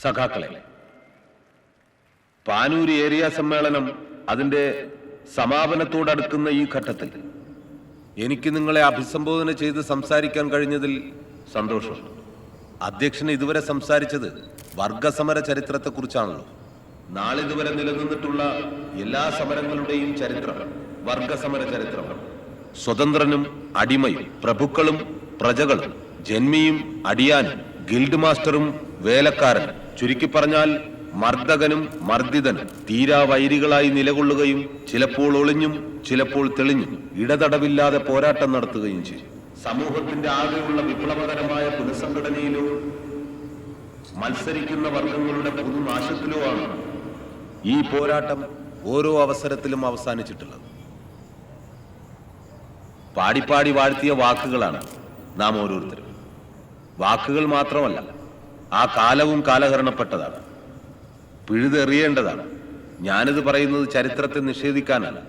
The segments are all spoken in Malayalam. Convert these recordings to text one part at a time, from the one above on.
സഖാക്കളെ, പാനൂർ ഏരിയ സമ്മേളനം അതിന്റെ സമാപനത്തോടടുക്കുന്ന ഈ ഘട്ടത്തിൽ എനിക്ക് നിങ്ങളെ അഭിസംബോധന ചെയ്ത് സംസാരിക്കാൻ കഴിഞ്ഞതിൽ സന്തോഷമുണ്ട്. അധ്യക്ഷൻ ഇതുവരെ സംസാരിച്ചത് വർഗസമര ചരിത്രത്തെക്കുറിച്ചാണല്ലോ. നാളിതുവരെ നിലനിന്നിട്ടുള്ള എല്ലാ സമരങ്ങളുടെയും ചരിത്രം വർഗസമര ചരിത്രമാണ്. സ്വതന്ത്രനും അടിമയും, പ്രഭുക്കളും പ്രജകളും, ജന്മിയും അടിയാനും, ഗിൽഡ് മാസ്റ്ററും വേലക്കാരനും, ചുരുക്കി പറഞ്ഞാൽ മർദ്ദകനും മർദ്ദിതനും തീരാവൈരികളായി നിലകൊള്ളുകയും ചിലപ്പോൾ ഒളിഞ്ഞും ചിലപ്പോൾ തെളിഞ്ഞും ഇടതടവില്ലാതെ പോരാട്ടം നടത്തുകയും ചെയ്യും. സമൂഹത്തിന്റെ ആകെയുള്ള വിപ്ലവകരമായ പുനഃസംഘടനയിലോ മത്സരിക്കുന്ന വർഗങ്ങളുടെ പൊതുനാശത്തിലോ ആണ് ഈ പോരാട്ടം ഓരോ അവസരത്തിലും അവസാനിച്ചിട്ടുള്ളത്. പാടിപ്പാടി വാഴ്ത്തിയ വാക്കുകളാണ് നാം ഓരോരുത്തരും. വാക്കുകൾ മാത്രമല്ല, ആ കാലവും കാലഹരണപ്പെട്ടതാണ്, പിഴുതെറിയേണ്ടതാണ്. ഞാനിത് പറയുന്നത് ചരിത്രത്തെ നിഷേധിക്കാനല്ല,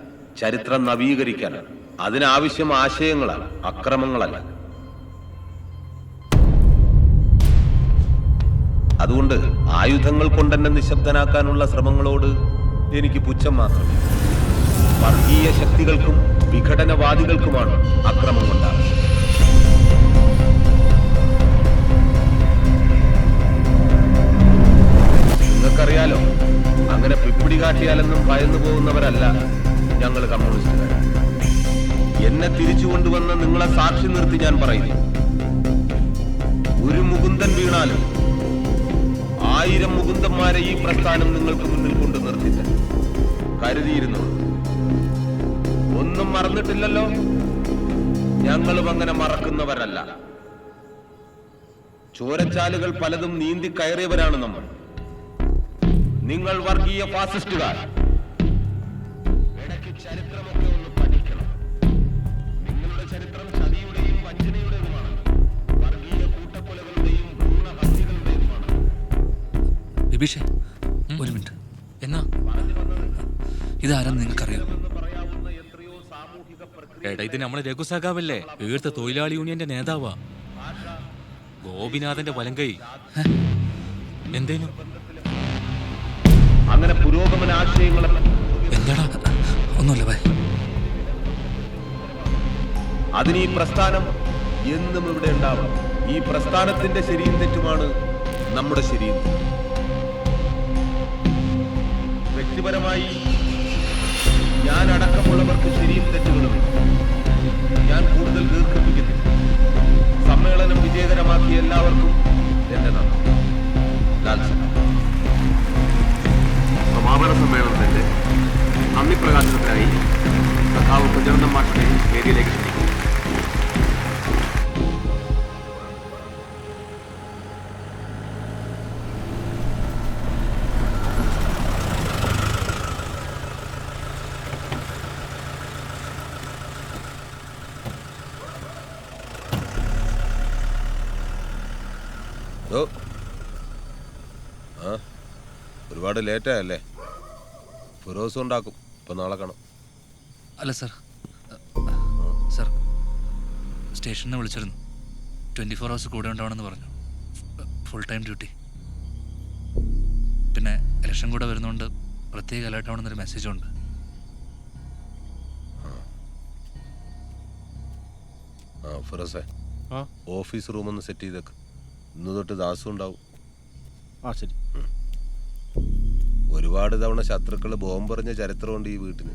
ചരിത്രം നവീകരിക്കാനാണ്. അതിനാവശ്യം ആശയങ്ങളാണ്, അക്രമങ്ങളല്ല. അതുകൊണ്ട് ആയുധങ്ങൾ കൊണ്ടെന്നെ നിശബ്ദനാക്കാനുള്ള ശ്രമങ്ങളോട് എനിക്ക് പുച്ഛം മാത്രമേ. വർഗീയ ശക്തികൾക്കും വിഘടനവാദികൾക്കുമാണ് അക്രമം കൊണ്ടാകുന്നത്. നിങ്ങൾക്കറിയാലോ, അങ്ങനെ പിപ്പിടി കാട്ടിയാലെന്നും ഭയന്നു പോകുന്നവരല്ല ഞങ്ങൾ കമ്മ്യൂണിസ്റ്റുകാർ. എന്നെ തിരിച്ചു കൊണ്ടുവന്ന് നിങ്ങളെ സാക്ഷി നിർത്തി ഞാൻ പറയുന്നു, ഒരു മുകുന്ദൻ വീണാലും 1000 മുകുന്ദന്മാരെ ഈ പ്രസ്ഥാനം നിങ്ങൾക്ക് മുന്നിൽ കൊണ്ട് നിർത്തില്ല. കരുതിയിരുന്നു. ഒന്നും മറന്നിട്ടില്ലല്ലോ. ഞങ്ങളും അങ്ങനെ മറക്കുന്നവരല്ല. ചോരച്ചാലുകൾ പലതും നീന്തി കയറിയവരാണ് നമ്മൾ. നിങ്ങൾ വർഗീയ ഫാസിസ്റ്റുകാർ. ഇടയ്ക്ക് ചരിത്രമൊക്കെ ഒന്ന് പഠിക്കണം. നിങ്ങളുടെ ചരിത്രം ചതിയുടെയും വഞ്ചനയുടേതുമാണ്, വർഗീയ കൂട്ടക്കൊലകളുടെയും ഭ്രൂണഹത്യകളുടേതുമാണ്. ബിബീഷേ, ഒരു മിനിറ്റ്. എന്നാ ഇതാരെന്ന് നിങ്ങൾക്കറിയാം? എടാ, ഇത് നമ്മളെ രഘുസഖാവല്ലേ, ഈർത്ത തൊഴിലാളി യൂണിയന്റെ നേതാവാ, ഗോപിനാഥന്റെ വലങ്കൈ. എന്തേനു അങ്ങനെ പുരോഗമന ആശയങ്ങളെ എന്താടാ? ഒന്നുമില്ല ഭയ. അതിന് ഈ പ്രസ്ഥാനം എന്നും ഇവിടെ ഉണ്ടാവും. ഈ പ്രസ്ഥാനത്തിന്റെ ശരിയും തെറ്റുമാണ് നമ്മുടെ ശരിയും. വ്യക്തിപരമായി ഞാൻ അടക്കമുള്ളവർക്ക് ശരിയും തെറ്റുകളും ഞാൻ കൂടുതൽ ദീർഘിപ്പിക്കുന്നു. സമ്മേളനം വിജയകരമാക്കിയ എല്ലാവർക്കും എന്റെ നന്ദി. സമാപന സമ്മേളനത്തിന്റെ നന്ദി പ്രകാശനത്തിനായി സഖാവ് പ്രചരണം മാഷിനെ വേദിയിലേക്ക് ക്ഷണിക്കുന്നു. ഒരുപാട് ലേറ്റായല്ലേ? ഫിറോസ് ഉണ്ടാക്കും. ഇപ്പൊ നാളെ കാണാം. അല്ല സർ, സർ സ്റ്റേഷനിൽ വിളിച്ചിരുന്നു. 24 hours കൂടെ ഉണ്ടാവണമെന്ന് പറഞ്ഞു. Full time duty. പിന്നെ ഇലക്ഷൻ കൂടെ വരുന്നതുകൊണ്ട് പ്രത്യേക അലേർട്ട് ആവണമെന്നൊരു മെസ്സേജും ഉണ്ട്. ഫിറോസേ, ഓഫീസ് റൂം ഒന്ന് സെറ്റ് ചെയ്തേക്ക്. ഇന്ന് തൊട്ട് ദാസും ഉണ്ടാവും. ശരി. ഒരുപാട് തവണ ശത്രുക്കള് ബോംബെറിഞ്ഞ ചരിത്രമുണ്ട് ഈ വീട്ടിന്.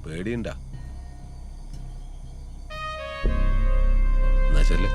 പേടിയുണ്ടാ? എന്നാ ശരി.